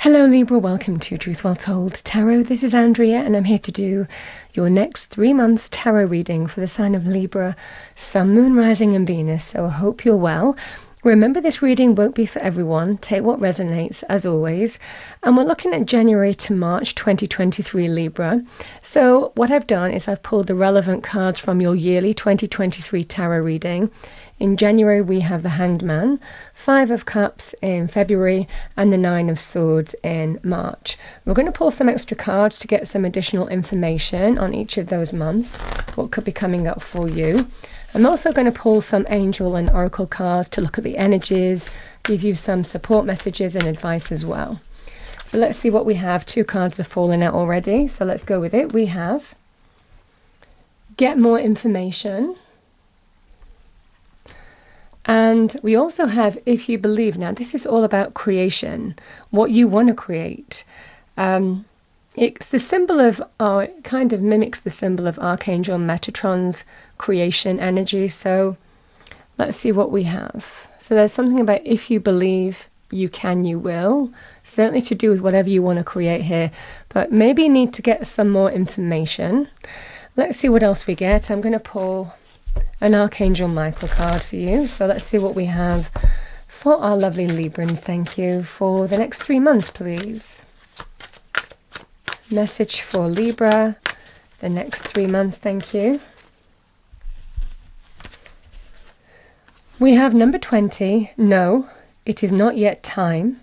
Hello Libra, welcome to Truth Well Told Tarot. This is Andrea and I'm here to do your next 3 months tarot reading for the sign of Libra, Sun, Moon, Rising and Venus. So I hope you're well. Remember, this reading won't be for everyone. Take what resonates, as always. And we're looking at January to March 2023 Libra. So what I've done is I've pulled the relevant cards from your yearly 2023 tarot reading. In January, we have the Hanged Man, 5 of Cups in February, and the 9 of Swords in March. We're going to pull some extra cards to get some additional information on each of those months, what could be coming up for you. I'm also going to pull some angel and oracle cards to look at the energies, give you some support messages and advice as well. So let's see what we have. 2 cards have fallen out already, so let's go with it. We have Get More Information. And we also have If You Believe. Now, this is all about creation, what you want to create. It's the symbol of, it kind of mimics the symbol of Archangel Metatron's creation energy. So let's see what we have. So there's something about if you believe, you can, you will. Certainly to do with whatever you want to create here. But maybe you need to get some more information. Let's see what else we get. I'm going to pull an Archangel Michael card for you. So let's see what we have for our lovely Librans. Thank you. For the next 3 months, please. Message for Libra, the next 3 months. Thank you. We have number 20. No, it is not yet time.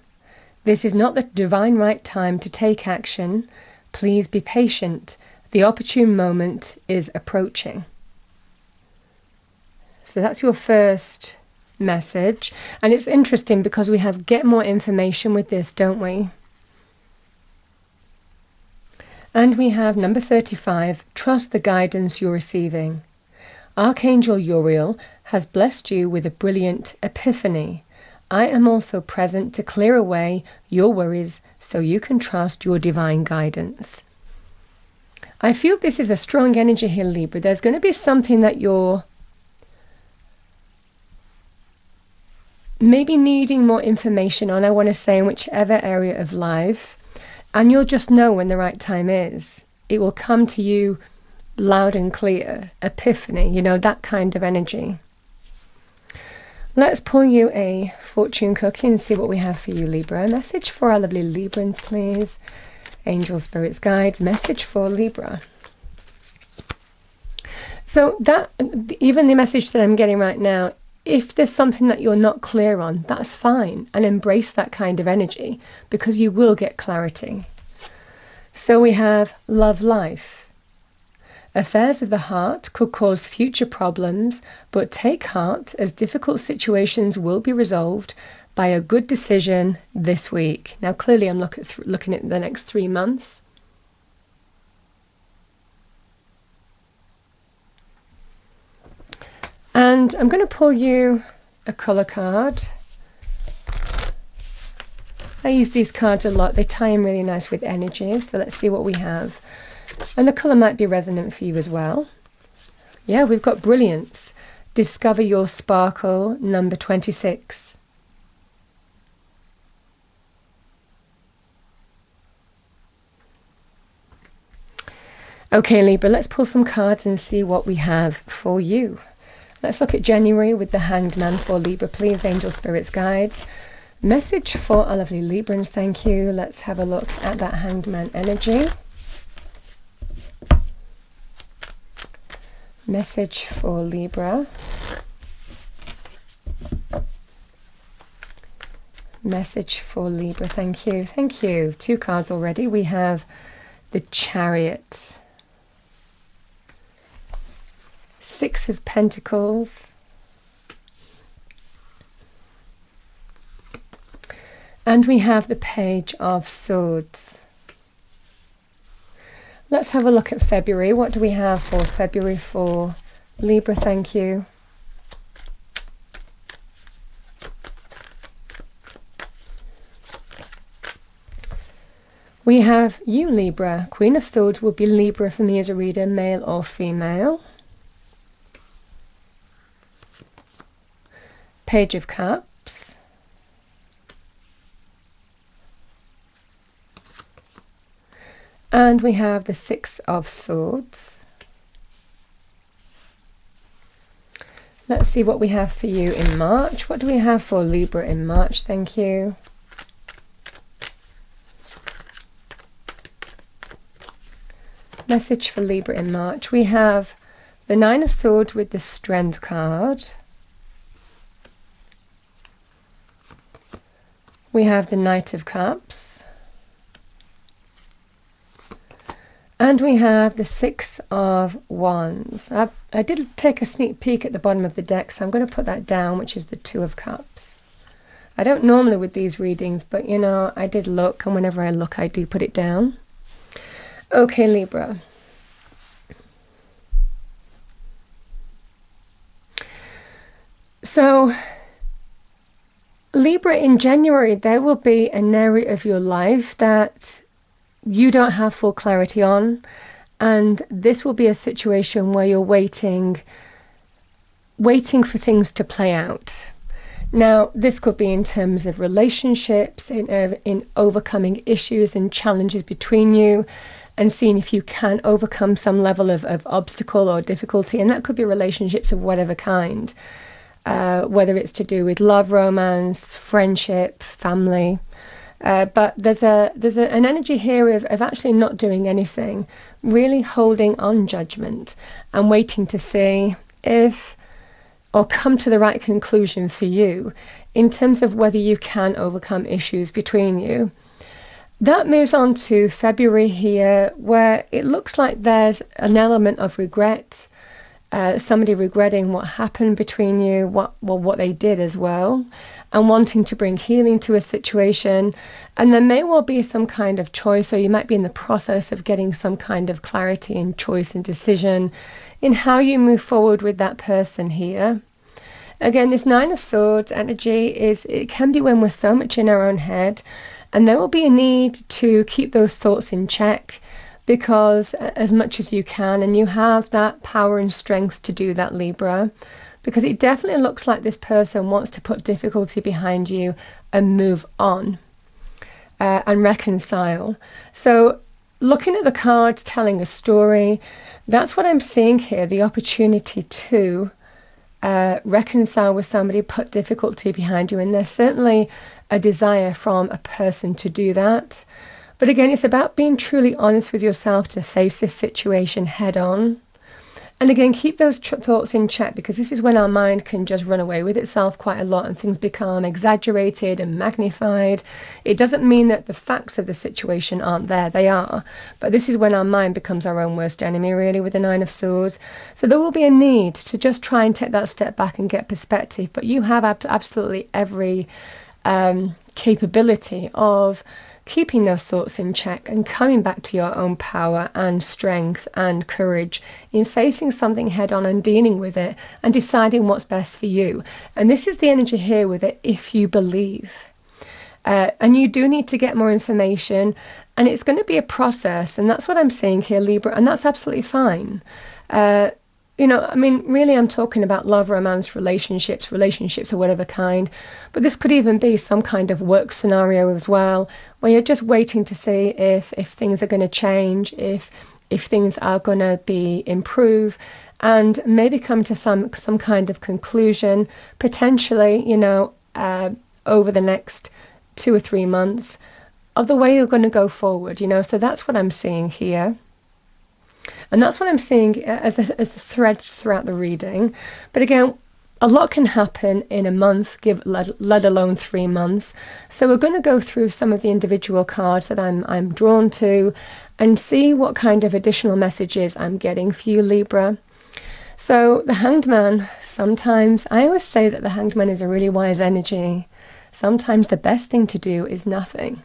This is not the divine right time to take action. Please be patient. The opportune moment is approaching. So that's your first message. And it's interesting because we have get more information with this, don't we? And we have number 35, trust the guidance you're receiving. Archangel Uriel has blessed you with a brilliant epiphany. I am also present to clear away your worries so you can trust your divine guidance. I feel this is a strong energy here, Libra. There's going to be something that you're maybe needing more information on, I want to say, in whichever area of life. And you'll just know when the right time is. It will come to you loud and clear. Epiphany, you know, that kind of energy. Let's pull you a fortune cookie and see what we have for you, Libra. A message for our lovely Librans, please. Angel, spirits, guides, message for Libra. So that, even the message that I'm getting right now, if there's something that you're not clear on, that's fine. And embrace that kind of energy because you will get clarity. So we have love life. Affairs of the heart could cause future problems, but take heart as difficult situations will be resolved by a good decision this week. Now, clearly I'm looking at the next 3 months. And I'm going to pull you a colour card. I use these cards a lot. They tie in really nice with energies. So let's see what we have. And the colour might be resonant for you as well. Yeah, we've got brilliance. Discover your sparkle, number 26. Okay, Libra, let's pull some cards and see what we have for you. Let's look at January with the Hanged Man for Libra, please. Angel, spirits, guides. Message for our lovely Librans, thank you. Let's have a look at that Hanged Man energy. Message for Libra. Message for Libra, thank you. Thank you. 2 cards already. We have the Chariot. 6 of Pentacles. And we have the Page of Swords. Let's have a look at February. What do we have for February for Libra? Thank you. We have you, Libra. Queen of Swords would be Libra for me as a reader, male or female. Page of Cups. And we have the Six of Swords. Let's see what we have for you in March. What do we have for Libra in March? Thank you. Message for Libra in March. We have the Nine of Swords with the Strength card. We have the Knight of Cups. And we have the Six of Wands. I did take a sneak peek at the bottom of the deck, so I'm going to put that down, which is the Two of Cups. I don't normally with these readings, but you know, I did look, and whenever I look, I do put it down. Okay, Libra. So, Libra, in January, there will be an area of your life that you don't have full clarity on, and this will be a situation where you're waiting for things to play out. Now, this could be in terms of relationships, in overcoming issues and challenges between you, and seeing if you can overcome some level of obstacle or difficulty, and that could be relationships of whatever kind, whether it's to do with love, romance, friendship, family. But there's an energy here of actually not doing anything, really holding on judgment and waiting to see if, or come to the right conclusion for you in terms of whether you can overcome issues between you. That moves on to February here, where it looks like there's an element of regret, somebody regretting what happened between you, what they did as well, and wanting to bring healing to a situation. And there may well be some kind of choice, or you might be in the process of getting some kind of clarity and choice and decision in how you move forward with that person here. Again, this Nine of Swords energy it can be when we're so much in our own head, and there will be a need to keep those thoughts in check, because as much as you can, and you have that power and strength to do that, Libra, because it definitely looks like this person wants to put difficulty behind you and move on and reconcile. So looking at the cards, telling a story, that's what I'm seeing here, the opportunity to reconcile with somebody, put difficulty behind you, and there's certainly a desire from a person to do that. But again, it's about being truly honest with yourself to face this situation head on. And again, keep those thoughts in check, because this is when our mind can just run away with itself quite a lot and things become exaggerated and magnified. It doesn't mean that the facts of the situation aren't there, they are. But this is when our mind becomes our own worst enemy, really, with the Nine of Swords. So there will be a need to just try and take that step back and get perspective. But you have absolutely every capability of keeping those thoughts in check and coming back to your own power and strength and courage in facing something head on and dealing with it and deciding what's best for you. And this is the energy here with it, if you believe. And you do need to get more information, and it's going to be a process, and that's what I'm seeing here, Libra, and that's absolutely fine. You know, I mean, really, I'm talking about love, romance, relationships of whatever kind. But this could even be some kind of work scenario as well, where you're just waiting to see if things are going to change, if things are going to be improve, and maybe come to some kind of conclusion, potentially, you know, over the next 2 or 3 months of the way you're going to go forward, you know. So that's what I'm seeing here. And that's what I'm seeing as a thread throughout the reading. But again, a lot can happen in a month, let alone 3 months. So we're going to go through some of the individual cards that I'm drawn to and see what kind of additional messages I'm getting for you, Libra. So the Hanged Man, sometimes, I always say that the Hanged Man is a really wise energy. Sometimes the best thing to do is nothing,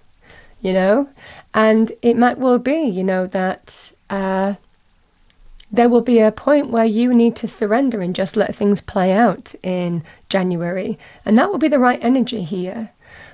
you know. And it might well be, you know, that there will be a point where you need to surrender and just let things play out in January. And that will be the right energy here,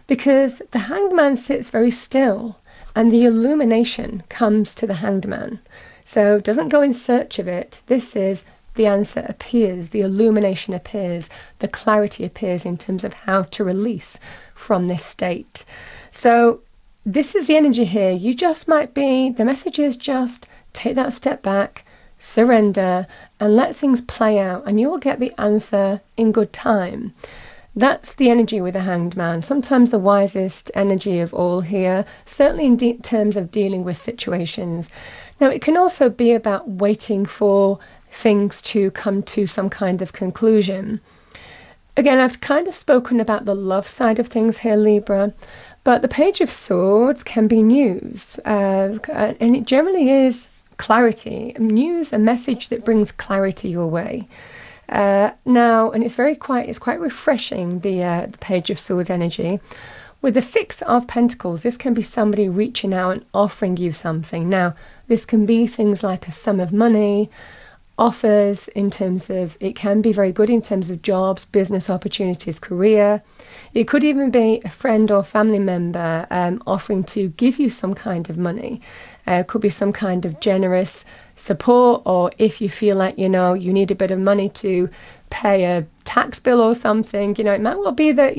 because the Hanged Man sits very still and the illumination comes to the Hanged Man. So doesn't go in search of it. This is the answer appears, the illumination appears, the clarity appears in terms of how to release from this state. So this is the energy here. You just might be, the message is just take that step back, surrender, and let things play out, and you'll get the answer in good time. That's the energy with the Hanged Man. Sometimes the wisest energy of all here, certainly in terms of dealing with situations. Now, it can also be about waiting for things to come to some kind of conclusion. Again, I've kind of spoken about the love side of things here, Libra, but the Page of Swords can be news, and it generally is clarity, news, a message that brings clarity your way. Now, and it's quite refreshing, the Page of Swords energy. With the Six of Pentacles, this can be somebody reaching out and offering you something. Now, this can be things like a sum of money, offers in terms of, it can be very good in terms of jobs, business opportunities, career. It could even be a friend or family member offering to give you some kind of money. It could be some kind of generous support, or if you feel like, you need a bit of money to pay a tax bill or something, it might well be that,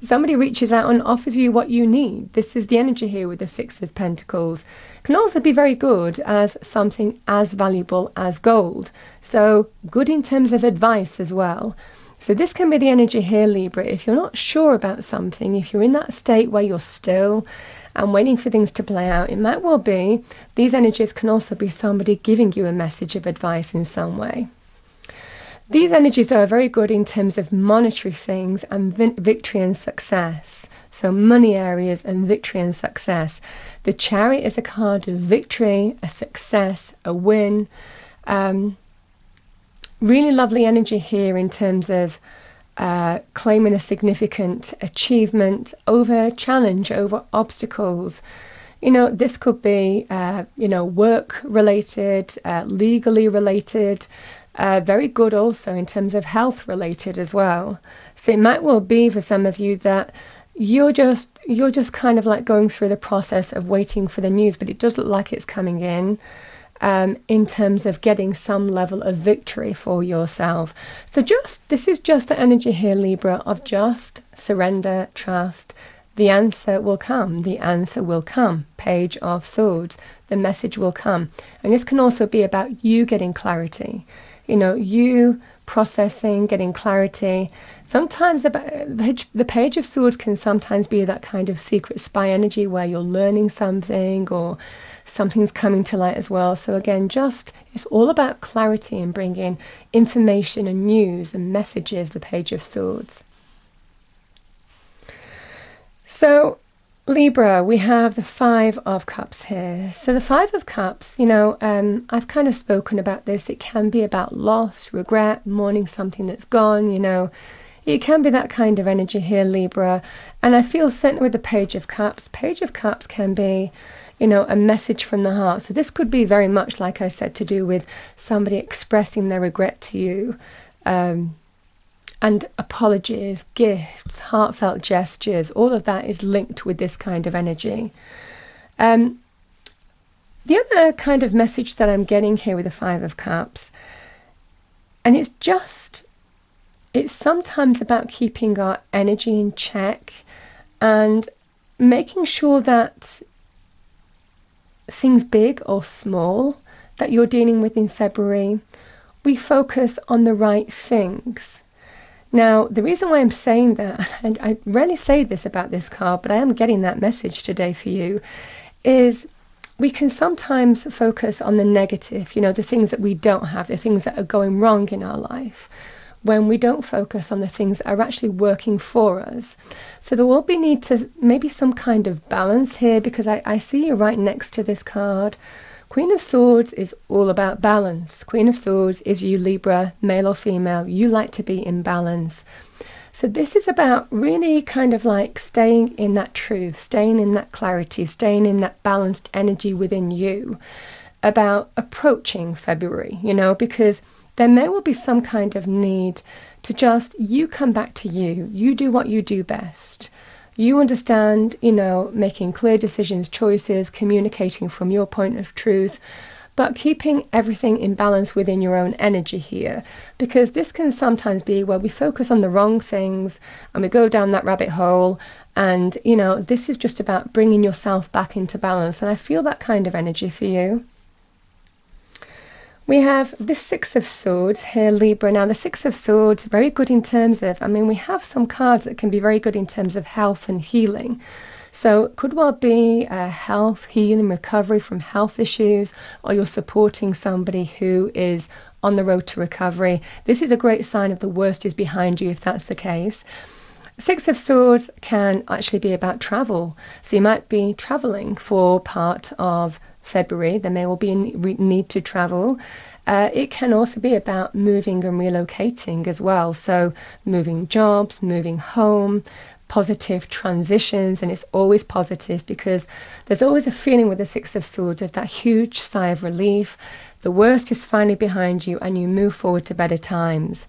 somebody reaches out and offers you what you need. This is the energy here with the Six of Pentacles. Can also be very good as something as valuable as gold. So good in terms of advice as well. So this can be the energy here, Libra. If you're not sure about something, if you're in that state where you're still and waiting for things to play out, it might well be, these energies can also be somebody giving you a message of advice in some way. These energies are very good in terms of monetary things and victory and success. So money areas and victory and success. The Chariot is a card of victory, a success, a win. Really lovely energy here in terms of claiming a significant achievement over challenge, over obstacles. This could be, work related, legally related, very good also in terms of health related as well. So it might well be for some of you that you're just kind of like going through the process of waiting for the news, but it does look like it's coming in terms of getting some level of victory for yourself. So this is just the energy here, Libra, of just surrender, trust. The answer will come. The answer will come. Page of Swords. The message will come. And this can also be about you getting clarity. You processing, getting clarity. Sometimes the Page of Swords can sometimes be that kind of secret spy energy where you're learning something or something's coming to light as well. So again, it's all about clarity and bringing information and news and messages, the Page of Swords. So Libra, we have the Five of Cups here. So the Five of Cups, I've kind of spoken about this. It can be about loss, regret, mourning something that's gone, It can be that kind of energy here, Libra. And I feel certainly with the Page of Cups can be, a message from the heart. So this could be very much, like I said, to do with somebody expressing their regret to you. And apologies, gifts, heartfelt gestures, all of that is linked with this kind of energy. The other kind of message that I'm getting here with the Five of Cups, and it's sometimes about keeping our energy in check and making sure that things big or small that you're dealing with in February, we focus on the right things. Now, the reason why I'm saying that, and I rarely say this about this card, but I am getting that message today for you, is we can sometimes focus on the negative, the things that we don't have, the things that are going wrong in our life, when we don't focus on the things that are actually working for us. So there will be need to maybe some kind of balance here, because I see you right next to this card. Queen of Swords is all about balance. Queen of Swords is you, Libra, male or female. You like to be in balance. So this is about really kind of like staying in that truth, staying in that clarity, staying in that balanced energy within you, about approaching February, because there may well be some kind of need to just, you come back to you. You do what you do best. You understand, making clear decisions, choices, communicating from your point of truth, but keeping everything in balance within your own energy here, because this can sometimes be where we focus on the wrong things and we go down that rabbit hole And, you know, this is just about bringing yourself back into balance. And I feel that kind of energy for you. We have the Six of Swords here, Libra. Now, the Six of Swords, very good in terms of, we have some cards that can be very good in terms of health and healing. So it could well be health, healing, recovery from health issues, or you're supporting somebody who is on the road to recovery. This is a great sign of the worst is behind you if that's the case. Six of Swords can actually be about travel. So you might be traveling for part of February. There may well be a need to travel. It can also be about moving and relocating as well. So moving jobs, moving home, positive transitions. And it's always positive because there's always a feeling with the Six of Swords of that huge sigh of relief. The worst is finally behind you and you move forward to better times.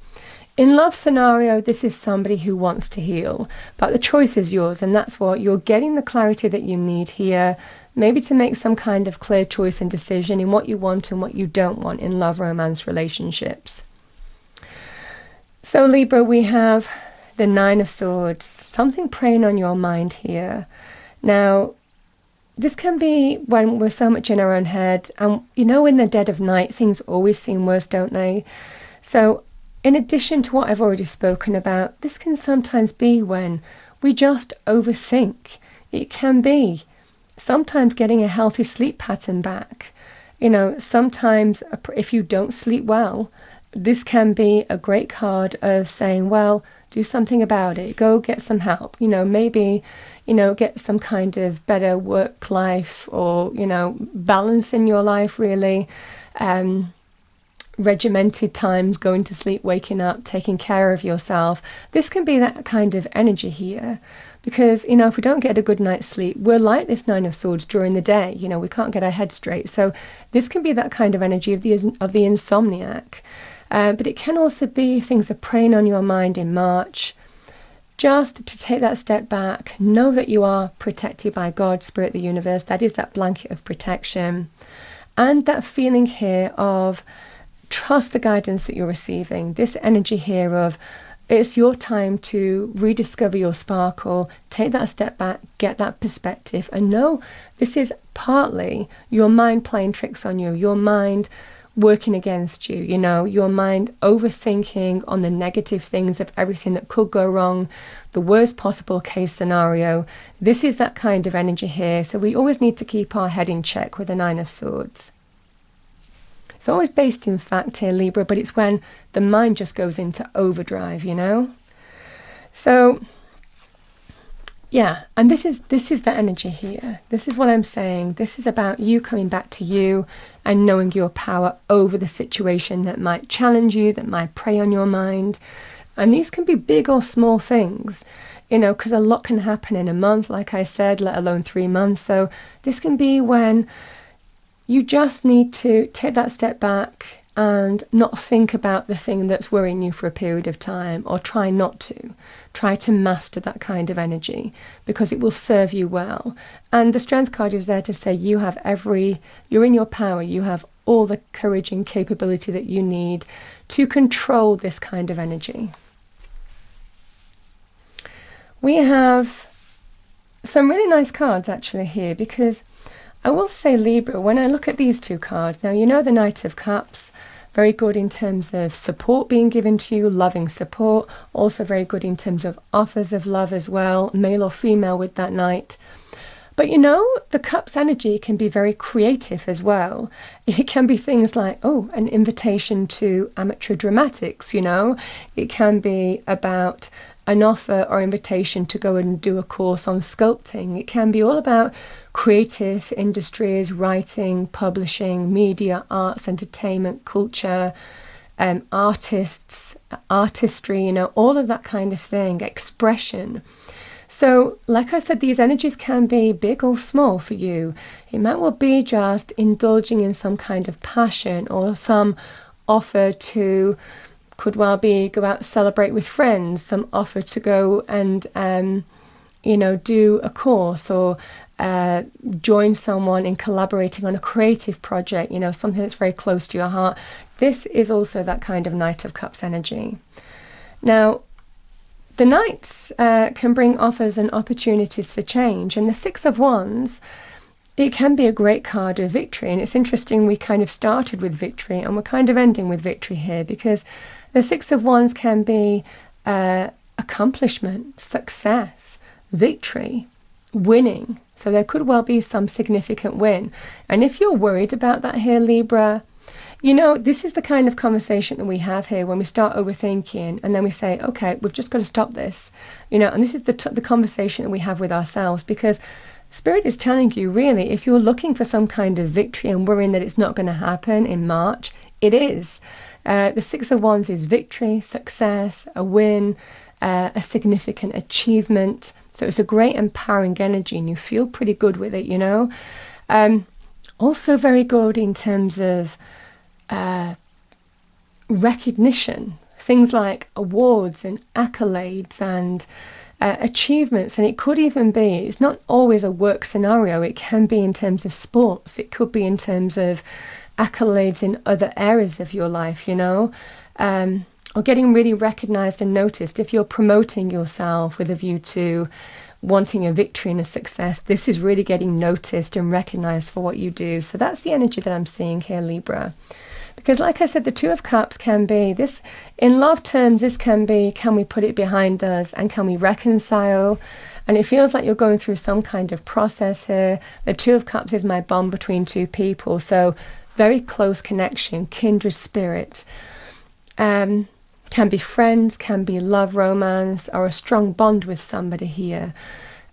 In love scenario, this is somebody who wants to heal, but the choice is yours, and that's what you're getting the clarity that you need here, maybe to make some kind of clear choice and decision in what you want and what you don't want in love, romance, relationships. So Libra, we have the Nine of Swords, something preying on your mind here. Now, this can be when we're so much in our own head, and you know, in the dead of night, things always seem worse, don't they? So in addition to what I've already spoken about, this can sometimes be when we just overthink. It can be sometimes getting a healthy sleep pattern back. You know, sometimes if you don't sleep well, this can be a great card of saying, well, do something about it. Go get some help. You know, maybe, you know, get some kind of better work life or, you know, balance in your life, really. Regimented times, going to sleep, waking up, taking care of yourself. This can be that kind of energy here because, you know, if we don't get a good night's sleep, we're like this Nine of Swords during the day. You know, we can't get our head straight. So this can be that kind of energy of the insomniac. But it can also be things are preying on your mind in March. Just to take that step back, know that you are protected by God, Spirit, the universe. That is that blanket of protection. And that feeling here of trust the guidance that you're receiving. This energy here of it's your time to rediscover your sparkle, take that step back, get that perspective, and know this is partly your mind playing tricks on you, your mind working against you, you know, your mind overthinking on the negative things of everything that could go wrong, the worst possible case scenario. This is that kind of energy here. So we always need to keep our head in check with the Nine of Swords. It's always based in fact here, Libra, but it's when the mind just goes into overdrive, you know? So, yeah, and this is the energy here. This is what I'm saying. This is about you coming back to you and knowing your power over the situation that might challenge you, that might prey on your mind. And these can be big or small things, you know, because a lot can happen in a month, like I said, let alone 3 months. So this can be when you just need to take that step back and not think about the thing that's worrying you for a period of time, or try not to. Try to master that kind of energy because it will serve you well. And the Strength card is there to say you're in your power, you have all the courage and capability that you need to control this kind of energy. We have some really nice cards actually here because I will say, Libra, when I look at these two cards, now you know the Knight of Cups, very good in terms of support being given to you, loving support, also very good in terms of offers of love as well, male or female with that Knight. But you know, the Cups energy can be very creative as well. It can be things like, oh, an invitation to amateur dramatics, you know. It can be about an offer or invitation to go and do a course on sculpting. It can be all about creative industries, writing, publishing, media, arts, entertainment, culture, artists, artistry, you know, all of that kind of thing, expression. So, like I said, these energies can be big or small for you. It might well be just indulging in some kind of passion or some offer to, could well be go out celebrate with friends, some offer to go and, you know, do a course or join someone in collaborating on a creative project, you know, something that's very close to your heart. This is also that kind of Knight of Cups energy. Now, The Knights can bring offers and opportunities for change. And the Six of Wands, it can be a great card of victory. And it's interesting, we kind of started with victory and we're kind of ending with victory here, because the Six of Wands can be accomplishment, success, victory, winning. So there could well be some significant win. And if you're worried about that here, Libra, you know, this is the kind of conversation that we have here when we start overthinking and then we say, okay, we've just got to stop this, you know, and this is the conversation that we have with ourselves, because Spirit is telling you, really, if you're looking for some kind of victory and worrying that it's not going to happen in March, it is. The Six of Wands is victory, success, a win, a significant achievement. So it's a great empowering energy and you feel pretty good with it, you know. Also very good in terms of recognition, things like awards and accolades and achievements. And it could even be, it's not always a work scenario, it can be in terms of sports, it could be in terms of accolades in other areas of your life, you know, or getting really recognized and noticed. If you're promoting yourself with a view to wanting a victory and a success, this is really getting noticed and recognized for what you do. So that's the energy that I'm seeing here, Libra. Because like I said, the Two of Cups can be this, in love terms, this can be, can we put it behind us and can we reconcile? And it feels like you're going through some kind of process here. The Two of Cups is my bond between two people. So very close connection, kindred spirit. Can be friends, can be love, romance, or a strong bond with somebody here.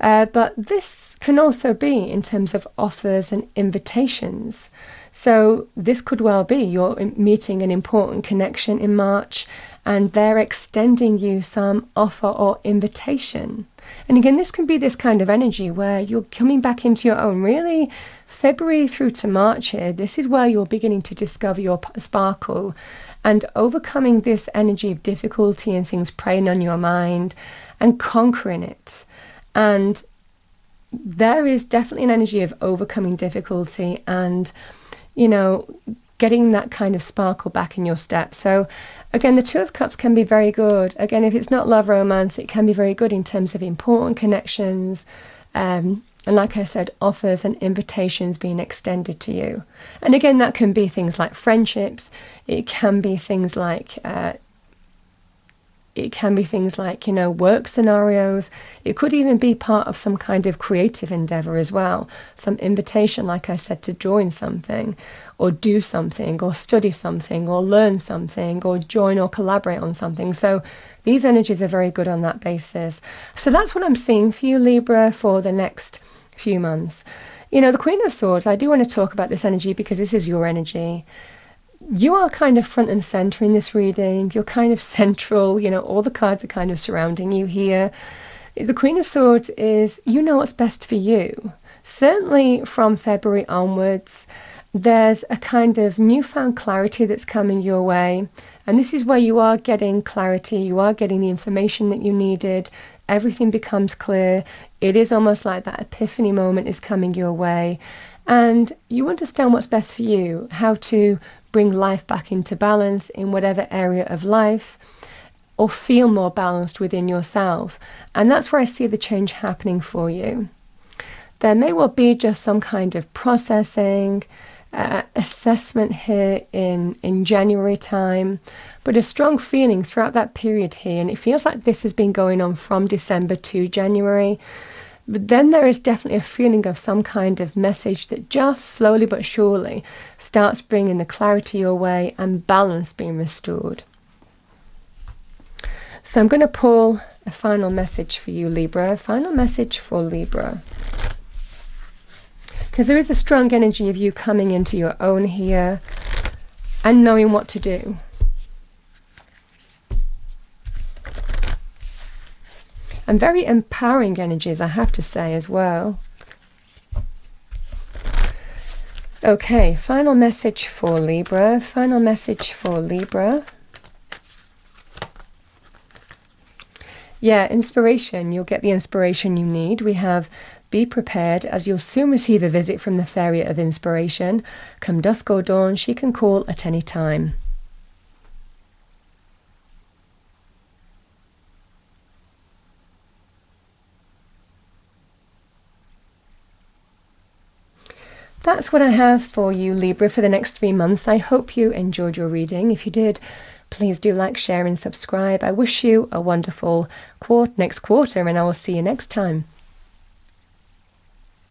But this can also be in terms of offers and invitations. So this could well be you're meeting an important connection in March and they're extending you some offer or invitation. And again, this can be this kind of energy where you're coming back into your own. Really, February through to March here, this is where you're beginning to discover your sparkle and overcoming this energy of difficulty and things preying on your mind and conquering it. And there is definitely an energy of overcoming difficulty and, you know, getting that kind of sparkle back in your step. So again, the Two of Cups can be very good. Again, if it's not love, romance, it can be very good in terms of important connections. And like I said, offers and invitations being extended to you. And again, that can be things like friendships. It can be things like, you know, work scenarios. It could even be part of some kind of creative endeavor as well. Some invitation, like I said, to join something or do something or study something or learn something or join or collaborate on something. So these energies are very good on that basis. So that's what I'm seeing for you, Libra, for the next few months. You know, the Queen of Swords, I do want to talk about this energy because this is your energy. You are kind of front and center in this reading. You're kind of central, you know, all the cards are kind of surrounding you here. The Queen of Swords is, you know what's best for you. Certainly from February onwards, there's a kind of newfound clarity that's coming your way. And this is where you are getting clarity. You are getting the information that you needed. Everything becomes clear. It is almost like that epiphany moment is coming your way. And you understand what's best for you, how to bring life back into balance in whatever area of life, or feel more balanced within yourself. And that's where I see the change happening for you. There may well be just some kind of processing, assessment here in January time, but a strong feeling throughout that period here. And it feels like this has been going on from December to January. But then there is definitely a feeling of some kind of message that just slowly but surely starts bringing the clarity your way and balance being restored. So I'm going to pull a final message for you, Libra. A final message for Libra. Because there is a strong energy of you coming into your own here and knowing what to do. And very empowering energies, I have to say, as well. Okay, final message for Libra. Final message for Libra. Yeah, inspiration. You'll get the inspiration you need. We have be prepared, as you'll soon receive a visit from the Fairy of Inspiration. Come dusk or dawn, she can call at any time. that's what I have for you, Libra, for the next 3 months. I hope you enjoyed your reading. If you did, please do like, share and subscribe. I wish you a wonderful next quarter, and I will see you next time.